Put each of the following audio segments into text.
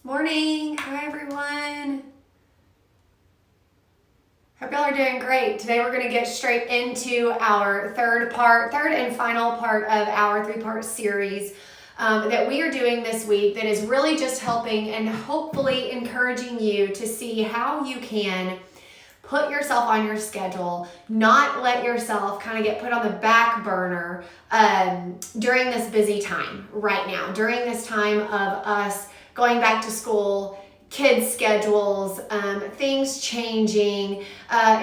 Morning. Hi, everyone. Hope y'all are doing great. Today we're going to get straight into our third and final part of our three-part series that we are doing this week that is really just helping and hopefully encouraging you to see how you can put yourself on your schedule, not let yourself kind of get put on the back burner during this busy time right now, during this time of us going back to school, kids' schedules, things changing,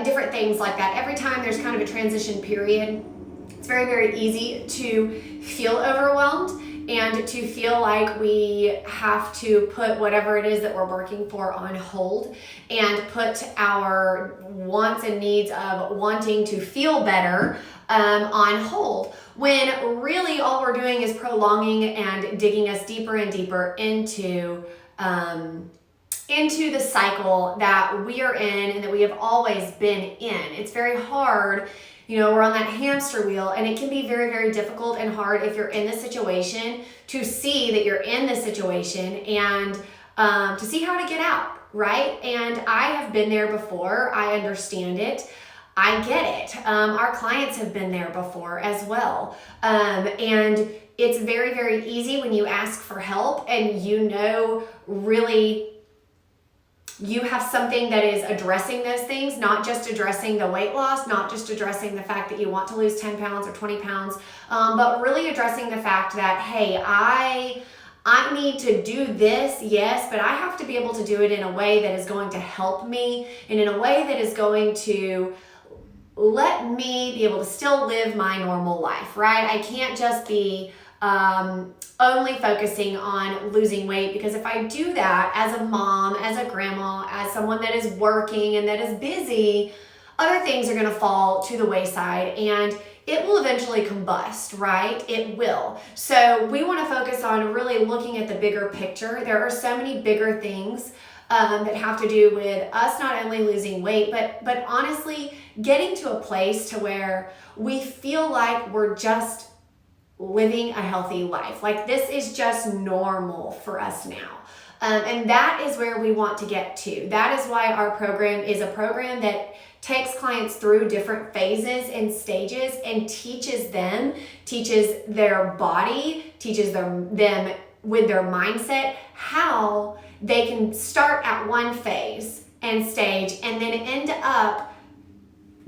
different things like that. Every time there's kind of a transition period, it's very, very easy to feel overwhelmed and to feel like we have to put whatever it is that we're working for on hold and put our wants and needs of wanting to feel better on hold, when really all we're doing is prolonging and digging us deeper and deeper into the cycle that we are in and that we have always been in. It's very hard. We're on that hamster wheel, and it can be very, very difficult and hard if you're in this situation to see that you're in this situation and to see how to get out, right? And I have been there before. I understand it. I get it. Our clients have been there before as well. And it's very, very easy when you ask for help and really you have something that is addressing those things, not just addressing the weight loss, not just addressing the fact that you want to lose 10 pounds or 20 pounds, but really addressing the fact that, hey, I need to do this, yes, but I have to be able to do it in a way that is going to help me and in a way that is going to let me be able to still live my normal life, right? I can't just be only focusing on losing weight, because if I do that as a mom, as a grandma, as someone that is working and that is busy, other things are going to fall to the wayside and it will eventually combust, right? It will. So we want to focus on really looking at the bigger picture. There are so many bigger things that have to do with us not only losing weight, but honestly getting to a place to where we feel like we're just living a healthy life. Like this is just normal for us now. And that is where we want to get to. That is why our program is a program that takes clients through different phases and stages and teaches their body, teaches them with their mindset how they can start at one phase and stage and then end up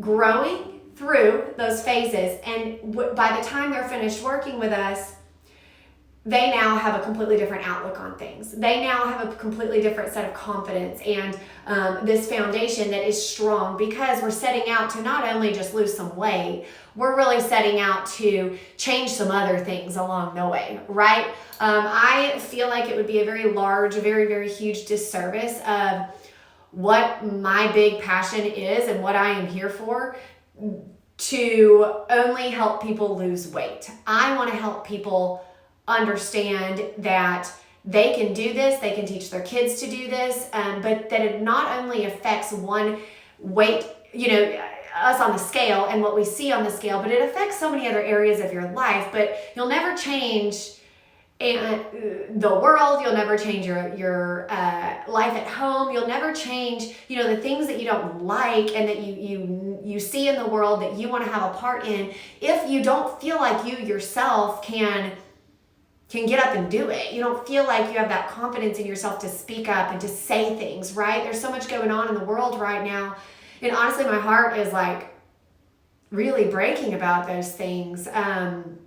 growing through those phases, and by the time they're finished working with us, they now have a completely different outlook on things. They now have a completely different set of confidence and this foundation that is strong, because we're setting out to not only just lose some weight, we're really setting out to change some other things along the way, right? I feel like it would be a very large, very, very huge disservice of what my big passion is and what I am here for, to only help people lose weight. I want to help people understand that they can do this, they can teach their kids to do this, but that it not only affects one weight, us on the scale and what we see on the scale, but it affects so many other areas of your life. But you'll never change the world, you'll never change your life at home, you'll never change the things that you don't like and that you see in the world that you want to have a part in, if you don't feel like you yourself can get up and do it. You don't feel like you have that confidence in yourself to speak up and to say things, right? There's so much going on in the world right now, and honestly my heart is like really breaking about those things. And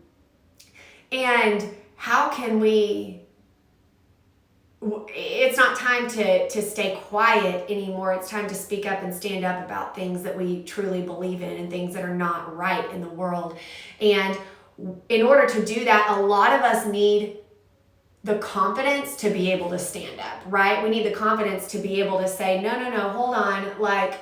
how can it's not time to stay quiet anymore. It's time to speak up and stand up about things that we truly believe in and things that are not right in the world. And in order to do that, a lot of us need the confidence to be able to stand up, right? We need the confidence to be able to say, no, hold on, like,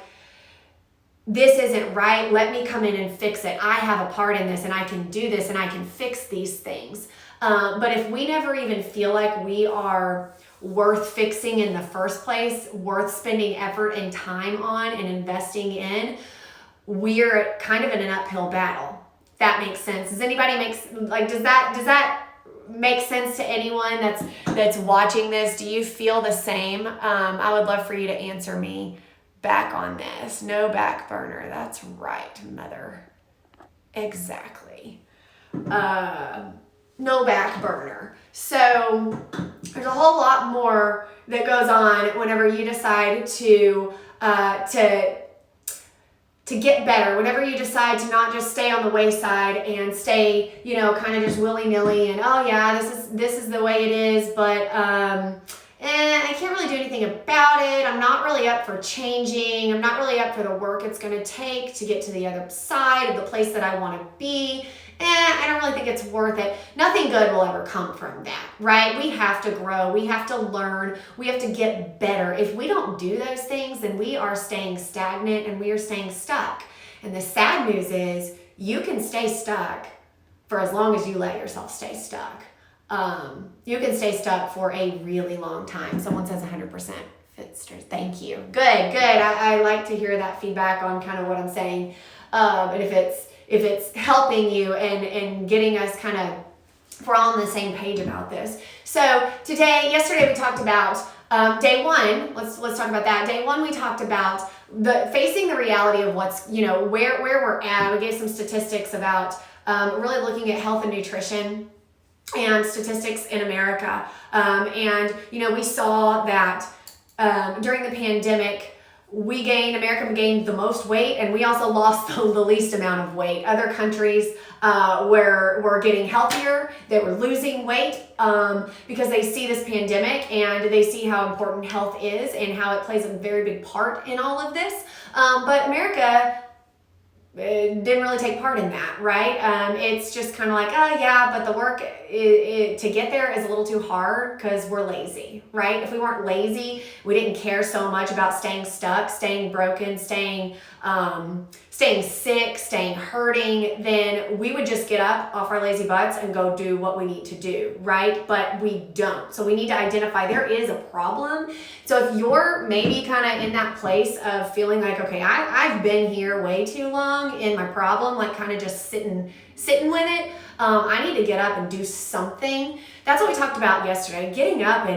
this isn't right. Let me come in and fix it. I have a part in this and I can do this and I can fix these things. But if we never even feel like we are worth fixing in the first place, worth spending effort and time on and investing in, we're kind of in an uphill battle. If that makes sense. Does anybody does that make sense to anyone that's watching this? Do you feel the same? I would love for you to answer me back on this. No back burner. That's right, mother. Exactly. No back burner. So there's a whole lot more that goes on whenever you decide to get better, whenever you decide to not just stay on the wayside and stay, kind of just willy-nilly and, oh yeah, this is the way it is, but I can't really do anything about it. I'm not really up for changing. I'm not really up for the work it's going to take to get to the other side of the place that I want to be. I don't really think it's worth it. Nothing good will ever come from that, right? We have to grow. We have to learn. We have to get better. If we don't do those things, then we are staying stagnant and we are staying stuck. And the sad news is you can stay stuck for as long as you let yourself stay stuck. You can stay stuck for a really long time. Someone says 100%. Fitsters. Thank you. Good. I like to hear that feedback on kind of what I'm saying. And if it's helping you and getting us kind of, if we're all on the same page about this. So yesterday we talked about day one. Let's talk about that. Day one, we talked about facing the reality of what's, where we're at. We gave some statistics about really looking at health and nutrition and statistics in America. And we saw that during the pandemic, America gained the most weight, and we also lost the least amount of weight. Other countries were getting healthier, they were losing weight because they see this pandemic and they see how important health is and how it plays a very big part in all of this. But America didn't really take part in that, right? It's just kind of like, oh yeah, but the work to get there is a little too hard because we're lazy, right? If we weren't lazy, we didn't care so much about staying stuck, staying broken, staying sick, staying hurting, then we would just get up off our lazy butts and go do what we need to do, right? But we don't. So we need to identify there is a problem. So if you're maybe kind of in that place of feeling like, okay, I've been here way too long in my problem, like kind of just sitting with it, I need to get up and do something. That's what we talked about yesterday, getting up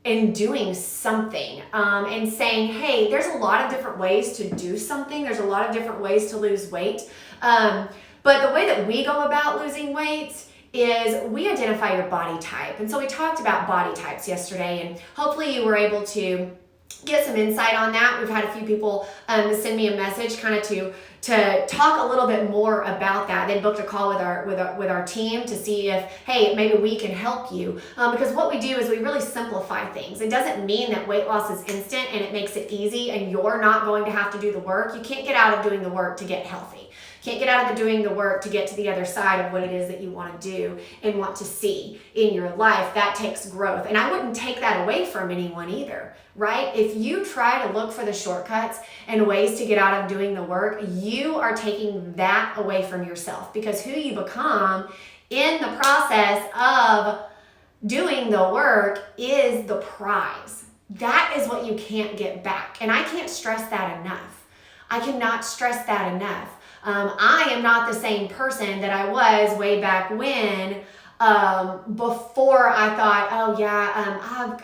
and doing something and saying, hey, there's a lot of different ways to do something. There's a lot of different ways to lose weight. But the way that we go about losing weight is we identify your body type. And so we talked about body types yesterday, and hopefully you were able to get some insight on that. We've had a few people send me a message kind of to talk a little bit more about that. They booked a call with our team to see if, hey, maybe we can help you. Because what we do is we really simplify things. It doesn't mean that weight loss is instant and it makes it easy and you're not going to have to do the work. You can't get out of doing the work to get healthy. Can't get out of doing the work to get to the other side of what it is that you want to do and want to see in your life. That takes growth. And I wouldn't take that away from anyone either, right? If you try to look for the shortcuts and ways to get out of doing the work, you are taking that away from yourself, because who you become in the process of doing the work is the prize. That is what you can't get back. And I can't stress that enough. I cannot stress that enough. I am not the same person that I was way back when, before I thought, oh yeah,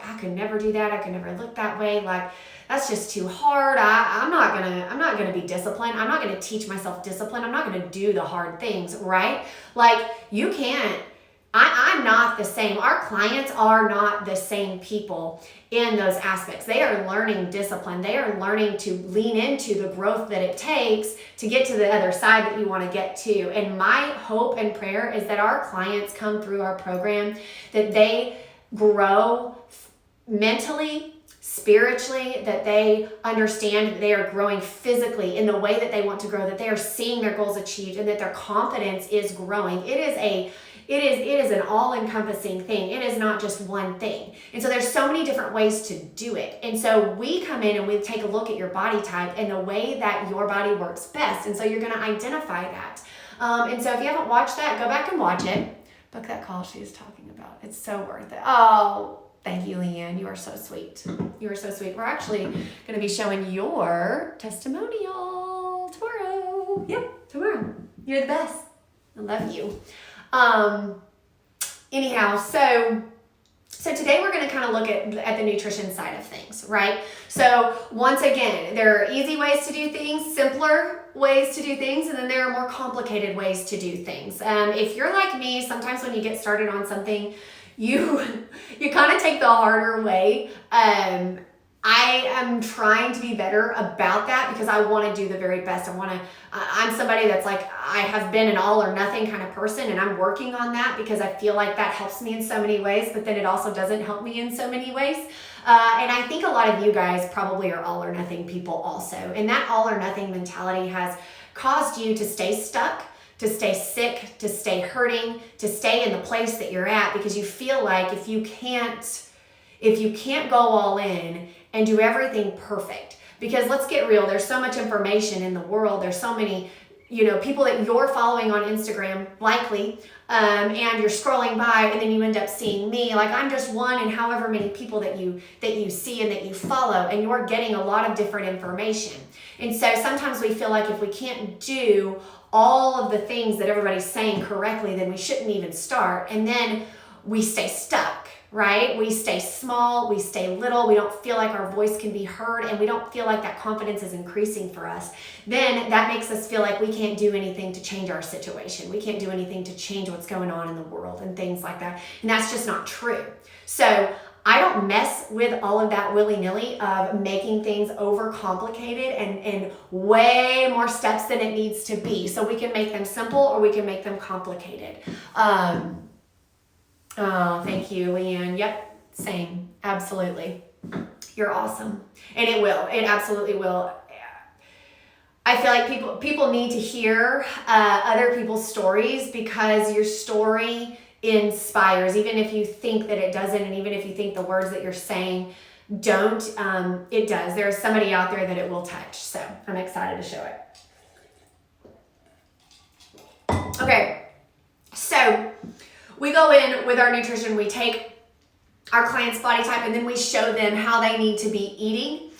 I could never do that. I could never look that way. Like, that's just too hard. I'm not gonna be disciplined. I'm not gonna teach myself discipline. I'm not gonna do the hard things, right? Like, you can't. I'm not the same. Our clients are not the same people in those aspects. They are learning discipline. They are learning to lean into the growth that it takes to get to the other side that you want to get to. And my hope and prayer is that our clients come through our program, that they grow mentally, spiritually, that they understand that they are growing physically in the way that they want to grow, that they are seeing their goals achieved, and that their confidence is growing. It is an all-encompassing thing. It is not just one thing. And so there's so many different ways to do it. And so we come in and we take a look at your body type and the way that your body works best. And so you're going to identify that. And so if you haven't watched that, go back and watch it. Book that call she was talking about. It's so worth it. Oh, thank you, Leanne. You are so sweet. You are so sweet. We're actually going to be showing your testimonial tomorrow. Yep, tomorrow. You're the best. I love you. anyhow, so today we're going to kind of look at the nutrition side of things, right? So once again, there are easy ways to do things, simpler ways to do things, and then there are more complicated ways to do things. If you're like me, sometimes when you get started on something, you kind of take the harder way. I am trying to be better about that because I want to do the very best. I'm somebody that's like, I have been an all or nothing kind of person, and I'm working on that because I feel like that helps me in so many ways, but then it also doesn't help me in so many ways. And I think a lot of you guys probably are all or nothing people also. And that all or nothing mentality has caused you to stay stuck, to stay sick, to stay hurting, to stay in the place that you're at because you feel like if you can't go all in and do everything perfect, because let's get real, there's so much information in the world, there's so many, people that you're following on Instagram, likely, and you're scrolling by and then you end up seeing me, like I'm just one in however many people that you see and that you follow, and you're getting a lot of different information. And so sometimes we feel like if we can't do all of the things that everybody's saying correctly, then we shouldn't even start, and then we stay stuck. Right? We stay small, we stay little, we don't feel like our voice can be heard, and we don't feel like that confidence is increasing for us. Then that makes us feel like we can't do anything to change our situation. We can't do anything to change what's going on in the world and things like that. And that's just not true. So I don't mess with all of that willy-nilly of making things overcomplicated and way more steps than it needs to be. So we can make them simple or we can make them complicated. Oh, thank you, Leanne. Yep, same. Absolutely. You're awesome. And it will. It absolutely will. I feel like people need to hear other people's stories because your story inspires, even if you think that it doesn't, and even if you think the words that you're saying don't, it does. There's somebody out there that it will touch. So I'm excited to show it. Okay, so we go in with our nutrition, we take our client's body type, and then we show them how they need to be eating.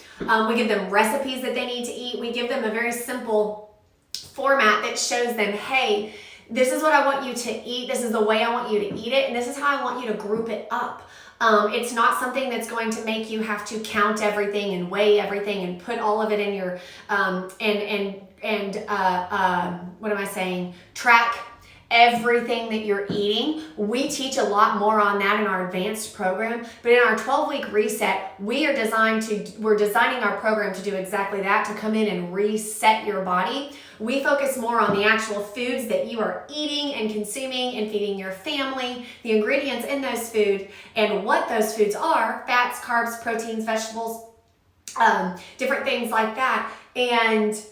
We give them recipes that they need to eat. We give them a very simple format that shows them, hey, this is what I want you to eat. This is the way I want you to eat it. And this is how I want you to group it up. It's not something that's going to make you have to count everything and weigh everything and put all of it in your, track everything that you're eating. We teach a lot more on that in our advanced program, but in our 12-week reset, we're designing our program to do exactly that, to come in and reset your body. We focus more on the actual foods that you are eating and consuming and feeding your family, the ingredients in those foods and what those foods are, fats, carbs, proteins, vegetables, different things like that, and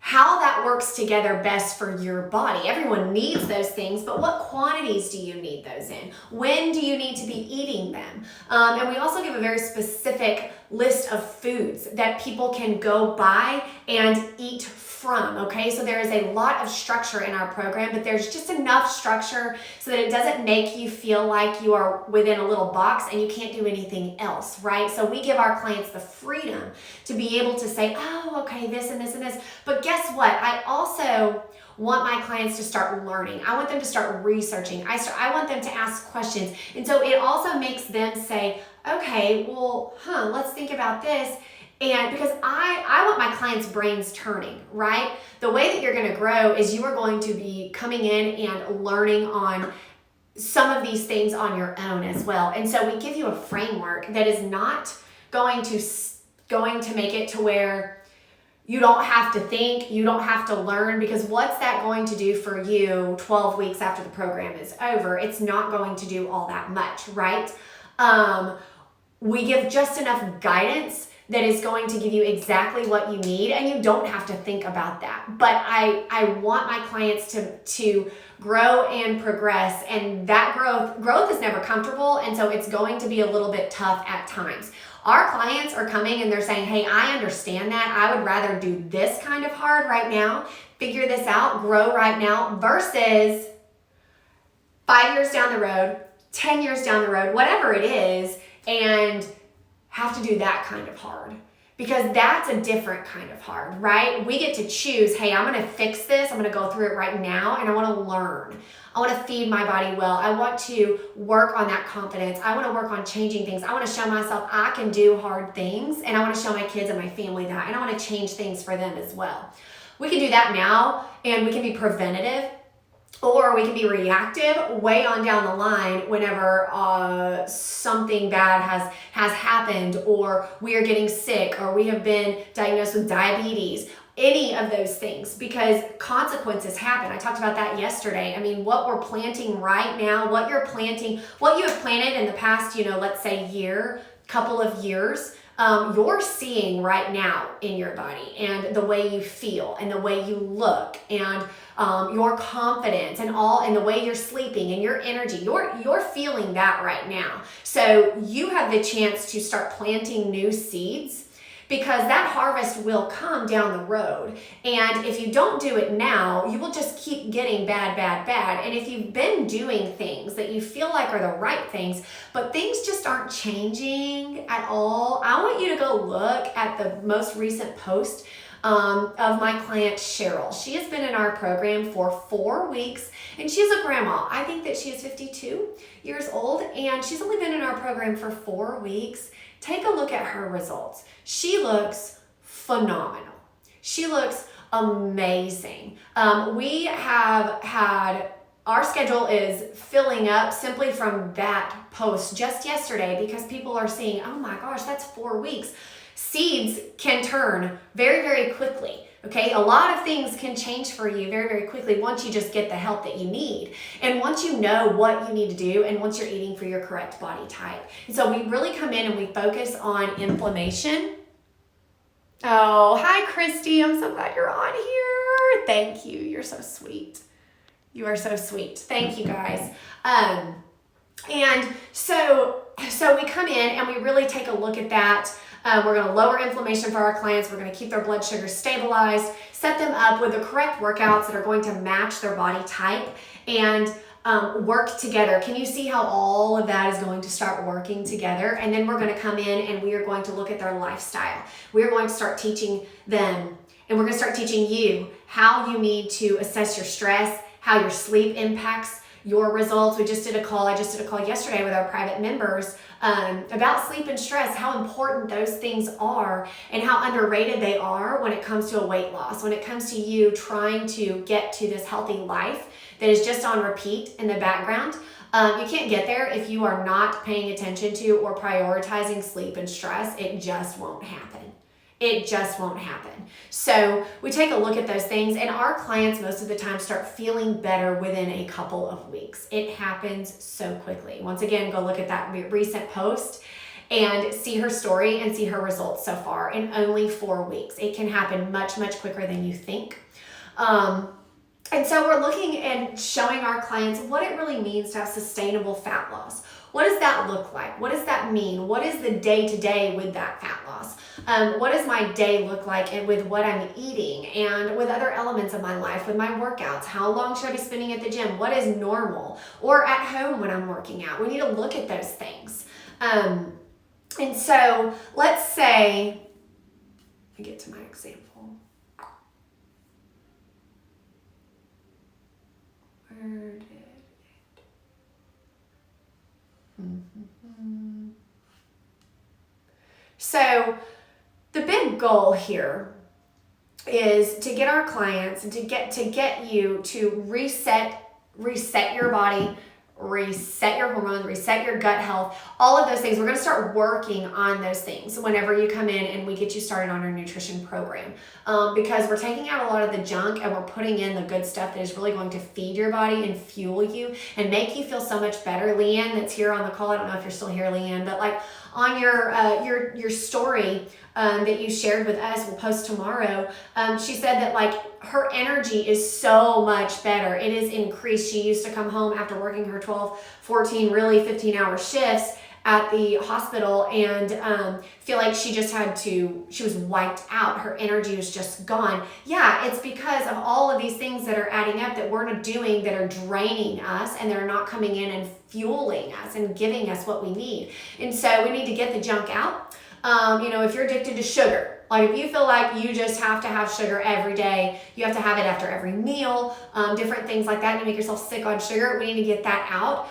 how that works together best for your body. Everyone needs those things, but what quantities do you need those in? When do you need to be eating them? And we also give a very specific list of foods that people can go buy and eat from, okay? So there is a lot of structure in our program, but there's just enough structure so that it doesn't make you feel like you are within a little box and you can't do anything else, right? So we give our clients the freedom to be able to say, oh, okay, this and this and this. But guess what? I also want my clients to start learning. I want them to start researching. I want them to ask questions. And so it also makes them say, okay, well, let's think about this. And because I want my clients' brains turning, right? The way that you're going to grow is you are going to be coming in and learning on some of these things on your own as well. And so we give you a framework that is not going to make it to where you don't have to think, you don't have to learn, because what's that going to do for you 12 weeks after the program is over? It's not going to do all that much, right? We give just enough guidance that is going to give you exactly what you need, and you don't have to think about that. But I want my clients to grow and progress, and that growth is never comfortable, and so it's going to be a little bit tough at times. Our clients are coming and they're saying, hey, I understand that. I would rather do this kind of hard right now, figure this out, grow right now, versus 5 years down the road, 10 years down the road, whatever it is, and have to do that kind of hard. because that's a different kind of hard, right? We get to choose, hey, I'm going to fix this. I'm going to go through it right now, and I want to learn. I want to feed my body well. I want to work on that confidence. I want to work on changing things. I want to show myself I can do hard things, and I want to show my kids and my family that, and I want to change things for them as well. We can do that now, and we can be preventative, or we can be reactive way on down the line whenever something bad has happened, or we are getting sick, or we have been diagnosed with diabetes, any of those things, because consequences happen. I talked about that yesterday. I mean, what we're planting right now, what you're planting, what you have planted in the past, let's say couple of years, you're seeing right now in your body, and the way you feel and the way you look, and your confidence, and the way you're sleeping and your energy, you're feeling that right now. So you have the chance to start planting new seeds, because that harvest will come down the road. And if you don't do it now, you will just keep getting bad. And if you've been doing things that you feel like are the right things, but things just aren't changing at all, I want you to go look at the most recent post of my client Cheryl. She has been in our program for 4 weeks, and she's a grandma. I think that she is 52 years old, and she's only been in our program for 4 weeks. Take a look at her results. She looks phenomenal. She looks amazing. We have had, our schedule is filling up simply from that post just yesterday, because people are seeing, oh my gosh, that's 4 weeks. Seeds can turn very, very quickly. Okay, a lot of things can change for you very, very quickly once you just get the help that you need. And once you know what you need to do, and once you're eating for your correct body type. And so we really come in and we focus on inflammation. Oh, hi, Christy. I'm so glad you're on here. Thank you. You're so sweet. You are so sweet. Thank you, guys. And so we come in and we really take a look at that. We're going to lower inflammation for our clients. We're going to keep their blood sugar stabilized, set them up with the correct workouts that are going to match their body type, and work together. Can you see how all of that is going to start working together? And then we're going to come in and we are going to look at their lifestyle. We're going to start teaching them, and we're going to start teaching you how you need to assess your stress, how your sleep impacts your results. I just did a call yesterday with our private members about sleep and stress, how important those things are, and how underrated they are when it comes to a weight loss, when it comes to you trying to get to this healthy life that is just on repeat in the background. You can't get there if you are not paying attention to or prioritizing sleep and stress. It just won't happen. It just won't happen. So we take a look at those things, and our clients most of the time start feeling better within a couple of weeks. It happens so quickly. Once again, go look at that recent post and see her story and see her results so far in only 4 weeks. It can happen much, much quicker than you think. And so we're looking and showing our clients what it really means to have sustainable fat loss. What does that look like? What does that mean? What is the day-to-day with that fat loss? What does my day look like, and with what I'm eating, and with other elements of my life, with my workouts? How long should I be spending at the gym? What is normal? Or at home when I'm working out? We need to look at those things. And so let's say, let me get to my example. Where did it? So the big goal here is to get our clients and to get you to reset your body, reset your hormones, reset your gut health, all of those things. We're going to start working on those things whenever you come in and we get you started on our nutrition program, because we're taking out a lot of the junk and we're putting in the good stuff that is really going to feed your body and fuel you and make you feel so much better. Leanne, that's here on the call, I don't know if you're still here, Leanne, but like on your story that you shared with us, we'll post tomorrow, she said that like her energy is so much better. It is increased. She used to come home after working her 12, 14, really 15-hour shifts at the hospital and feel like she was wiped out. Her energy was just gone. Yeah, it's because of all of these things that are adding up that we're not doing, that are draining us, and they're not coming in and fueling us and giving us what we need. And so we need to get the junk out. If you're addicted to sugar, like if you feel like you just have to have sugar every day, you have to have it after every meal, different things like that, and you make yourself sick on sugar, we need to get that out.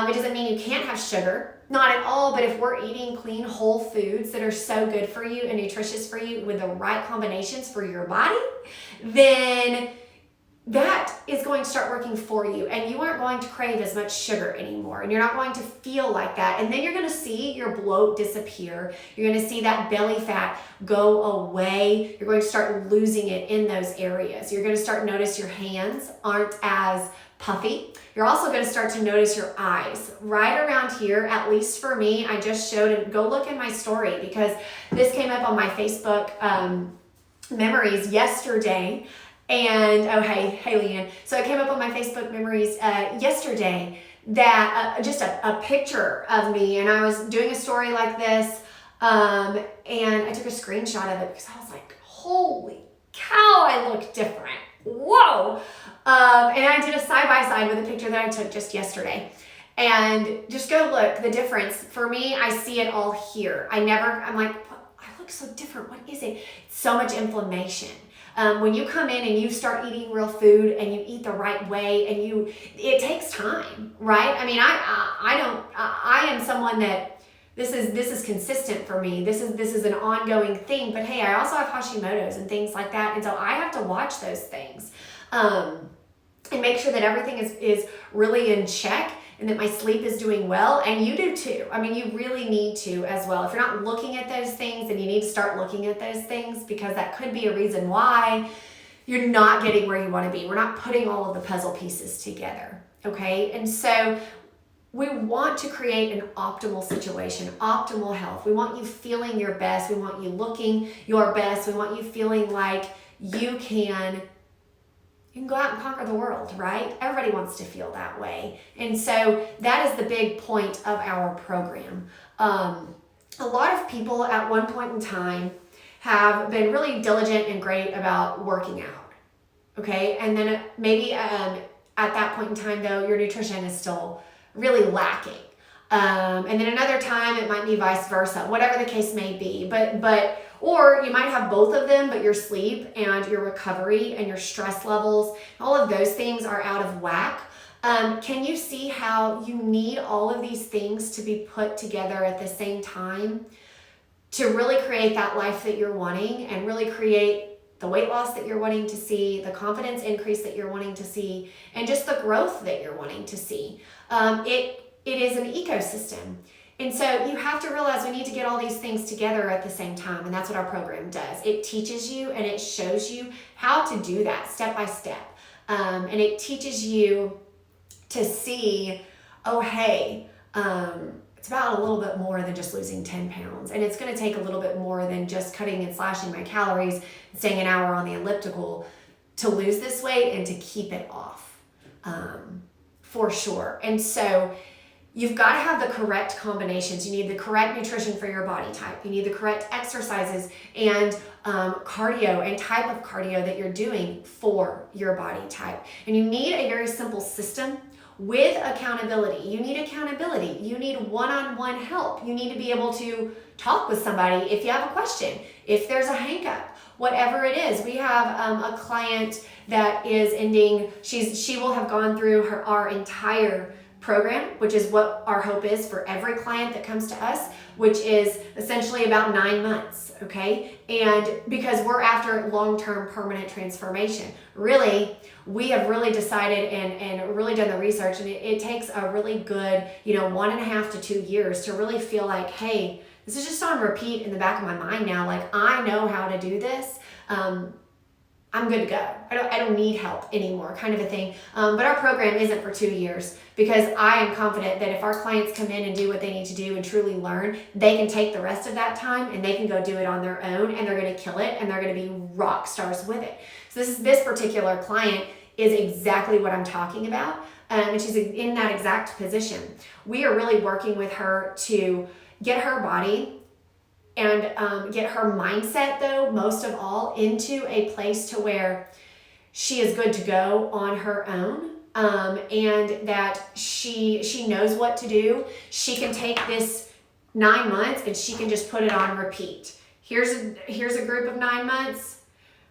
It doesn't mean you can't have sugar, not at all, but if we're eating clean, whole foods that are so good for you and nutritious for you with the right combinations for your body, then that is going to start working for you, and you aren't going to crave as much sugar anymore, and you're not going to feel like that. And then you're going to see your bloat disappear. You're going to see that belly fat go away. You're going to start losing it in those areas. You're going to start to notice your hands aren't as puffy. You're also going to start to notice your eyes right around here. At least for me, I just showed it. Go look in my story, because this came up on my Facebook memories yesterday. And, oh, hey, Leanne. So it came up on my Facebook memories yesterday that just a picture of me, and I was doing a story like this, and I took a screenshot of it because I was like, holy cow, I look different. Whoa. And I did a side-by-side with a picture that I took just yesterday. And just go look, the difference. For me, I see it all here. I'm like, I look so different. What is it? It's so much inflammation. When you come in and you start eating real food and you eat the right way, and it takes time, right? I mean, I am someone that this is consistent for me. This is an ongoing thing. But hey, I also have Hashimoto's and things like that, and so I have to watch those things and make sure that everything is really in check, and that my sleep is doing well, and you do too. I mean, you really need to as well. If you're not looking at those things, then you need to start looking at those things, because that could be a reason why you're not getting where you want to be. We're not putting all of the puzzle pieces together, okay? And so we want to create an optimal situation, optimal health. We want you feeling your best. We want you looking your best. We want you feeling like you can go out and conquer the world, right? Everybody wants to feel that way. And so that is the big point of our program. A lot of people at one point in time have been really diligent and great about working out, okay? And then maybe at that point in time, though, your nutrition is still really lacking. And then another time it might be vice versa, whatever the case may be. Or you might have both of them, but your sleep and your recovery and your stress levels, all of those things are out of whack. Can you see how you need all of these things to be put together at the same time to really create that life that you're wanting, and really create the weight loss that you're wanting to see, the confidence increase that you're wanting to see, and just the growth that you're wanting to see? It is an ecosystem. And so you have to realize we need to get all these things together at the same time, and that's what our program does. It teaches you and it shows you how to do that step by step. And it teaches you to see, oh, hey, it's about a little bit more than just losing 10 pounds. And it's going to take a little bit more than just cutting and slashing my calories and staying an hour on the elliptical to lose this weight and to keep it off, for sure. And so you've got to have the correct combinations. You need the correct nutrition for your body type. You need the correct exercises and cardio and type of cardio that you're doing for your body type. And you need a very simple system with accountability. You need accountability. You need one-on-one help. You need to be able to talk with somebody if you have a question, if there's a hang-up, whatever it is. We have a client that is ending, she will have gone through our entire program, which is what our hope is for every client that comes to us, which is essentially about 9 months, okay? And because we're after long-term permanent transformation, really, we have really decided and really done the research, and it takes a really good, 1.5 to 2 years to really feel like, hey, this is just on repeat in the back of my mind now. Like, I know how to do this. I'm good to go. I don't need help anymore, kind of a thing. But our program isn't for 2 years, because I am confident that if our clients come in and do what they need to do and truly learn, they can take the rest of that time and they can go do it on their own, and they're going to kill it, and they're going to be rock stars with it. So this particular client is exactly what I'm talking about, and she's in that exact position. We are really working with her to get her body and get her mindset, though, most of all, into a place to where she is good to go on her own, and that she knows what to do. She can take this 9 months and she can just put it on repeat. Here's a group of 9 months.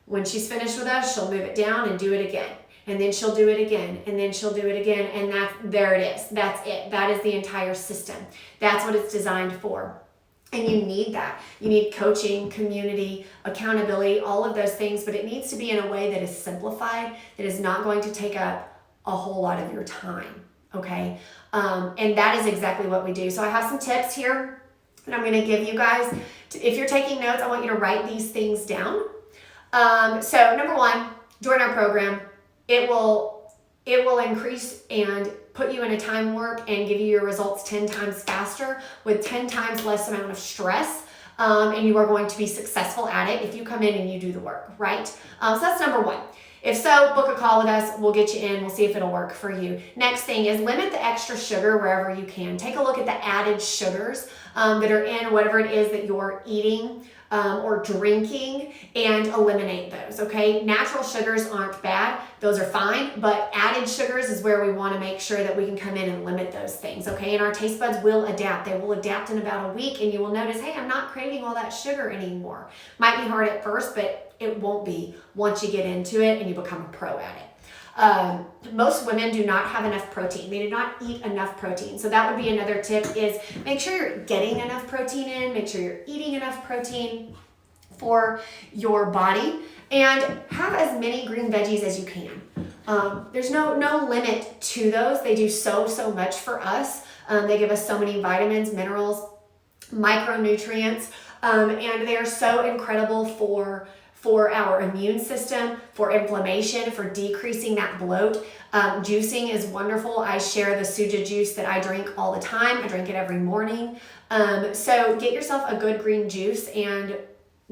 When she's finished with us, she'll move it down and do it again. And then she'll do it again, and then she'll do it again, and there it is. That's it. That is the entire system. That's what it's designed for. And you need that. You need coaching, community, accountability, all of those things, but it needs to be in a way that is simplified, that is not going to take up a whole lot of your time, okay? And that is exactly what we do. So I have some tips here that I'm gonna give you guys. If you're taking notes, I want you to write these things down. So number one, join our program. It will increase and put you in a time warp and give you your results 10 times faster with 10 times less amount of stress. And you are going to be successful at it if you come in and you do the work, right? So that's number one. If so, book a call with us. We'll get you in. We'll see if it'll work for you. Next thing is limit the extra sugar wherever you can. Take a look at the added sugars that are in whatever it is that you're eating or drinking and eliminate those, okay? Natural sugars aren't bad. Those are fine, but added sugars is where we want to make sure that we can come in and limit those things, okay? And our taste buds will adapt. They will adapt in about a week and you will notice, hey, I'm not craving all that sugar anymore. Might be hard at first, but it won't be once you get into it and you become a pro at it. Most women do not have enough protein. They do not eat enough protein. So that would be another tip is make sure you're getting enough protein in, make sure you're eating enough protein for your body, and have as many green veggies as you can. There's no limit to those. They do so much for us. They give us so many vitamins, minerals, micronutrients, and they are so incredible for our immune system, for inflammation, for decreasing that bloat. Juicing is wonderful. I share the suja juice that I drink all the time. I drink it every morning. So get yourself a good green juice and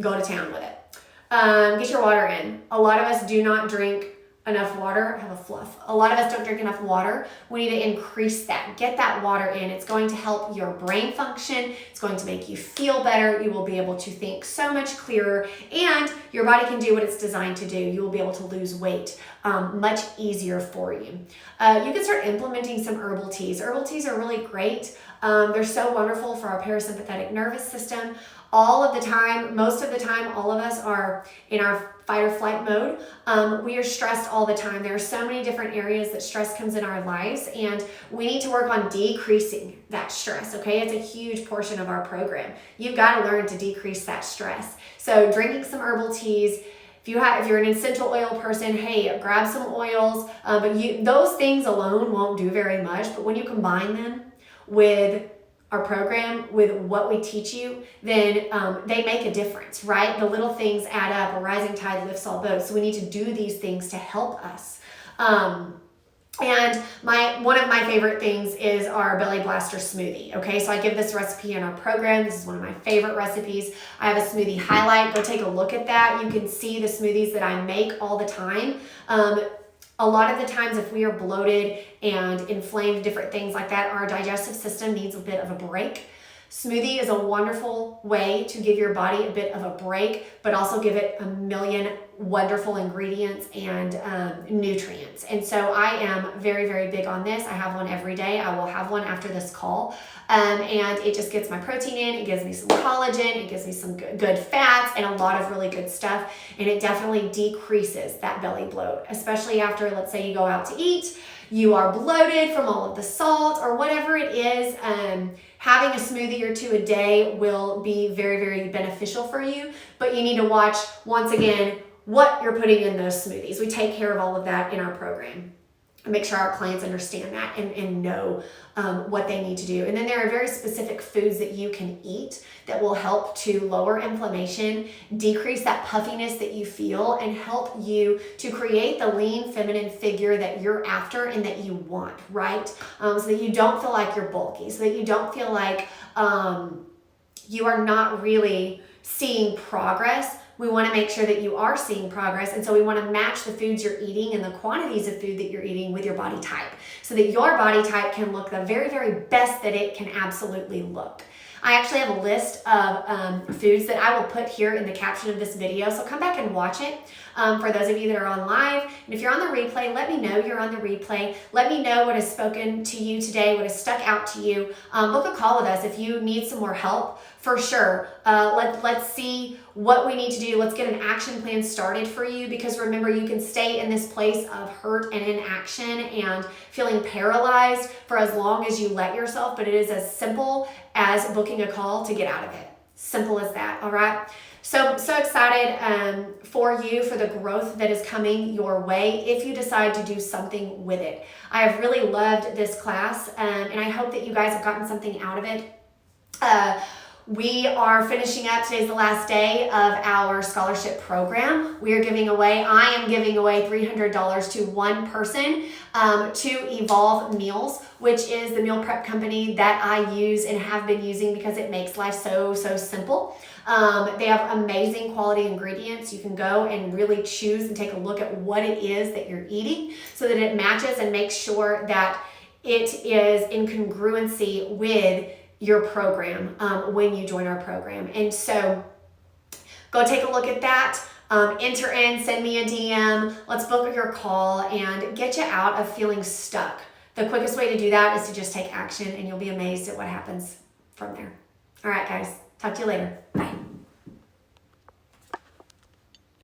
go to town with it. Get your water in. A lot of us do not drink enough water. I have a fluff. A lot of us don't drink enough water. We need to increase that. Get that water in. It's going to help your brain function. It's going to make you feel better. You will be able to think so much clearer, and your body can do what it's designed to do. You will be able to lose weight much easier for you. You can start implementing some herbal teas. Herbal teas are really great. They're so wonderful for our parasympathetic nervous system. All of the time, most of the time, all of us are in our fight or flight mode. We are stressed all the time. There are so many different areas that stress comes in our lives, and we need to work on decreasing that stress, okay? It's a huge portion of our program. You've got to learn to decrease that stress. So drinking some herbal teas. If you're an essential oil person, hey, grab some oils. But those things alone won't do very much, but when you combine them with our program, with what we teach you, then they make a difference, right? The little things add up. A rising tide lifts all boats. So we need to do these things to help us. And one of my favorite things is our Belly Blaster smoothie. Okay, so I give this recipe in our program. This is one of my favorite recipes. I have a smoothie highlight. Go take a look at that. You can see the smoothies that I make all the time. A lot of the times if we are bloated and inflamed, different things like that, our digestive system needs a bit of a break. Smoothie is a wonderful way to give your body a bit of a break, but also give it a million wonderful ingredients and nutrients. And so I am very, very big on this. I have one every day. I will have one after this call. And it just gets my protein in. It gives me some collagen. It gives me some good fats and a lot of really good stuff. And it definitely decreases that belly bloat, especially after, let's say you go out to eat, you are bloated from all of the salt or whatever it is. Having a smoothie or two a day will be very, very beneficial for you, but you need to watch, once again, what you're putting in those smoothies. We take care of all of that in our program. Make sure our clients understand that and know what they need to do. And then there are very specific foods that you can eat that will help to lower inflammation, decrease that puffiness that you feel, and help you to create the lean feminine figure that you're after and that you want, right? So that you don't feel like you're bulky, so that you don't feel like you are not really seeing progress we want to make sure that you are seeing progress. And so we want to match the foods you're eating and the quantities of food that you're eating with your body type so that your body type can look the very, very best that it can absolutely look. I actually have a list of foods that I will put here in the caption of this video, so come back and watch it. For those of you that are on live, and if you're on the replay, let me know you're on the replay. Let me know what has spoken to you today, what has stuck out to you. Book a call with us if you need some more help, for sure. Let's see what we need to do. Let's get an action plan started for you, because remember, you can stay in this place of hurt and inaction and feeling paralyzed for as long as you let yourself, but it is as simple as booking a call to get out of it. Simple as that, all right? So excited for you, for the growth that is coming your way if you decide to do something with it. I have really loved this class, and I hope that you guys have gotten something out of it. We are finishing up. Today's the last day of our scholarship program. I am giving away $300 to one person to Evolve Meals, which is the meal prep company that I use and have been using because it makes life so simple. They have amazing quality ingredients. You can go and really choose and take a look at what it is that you're eating so that it matches and makes sure that it is in congruency with your program when you join our program. And so go take a look at that. Enter in, send me a DM. Let's book your call and get you out of feeling stuck. The quickest way to do that is to just take action, and you'll be amazed at what happens from there. All right, guys. Talk to you later.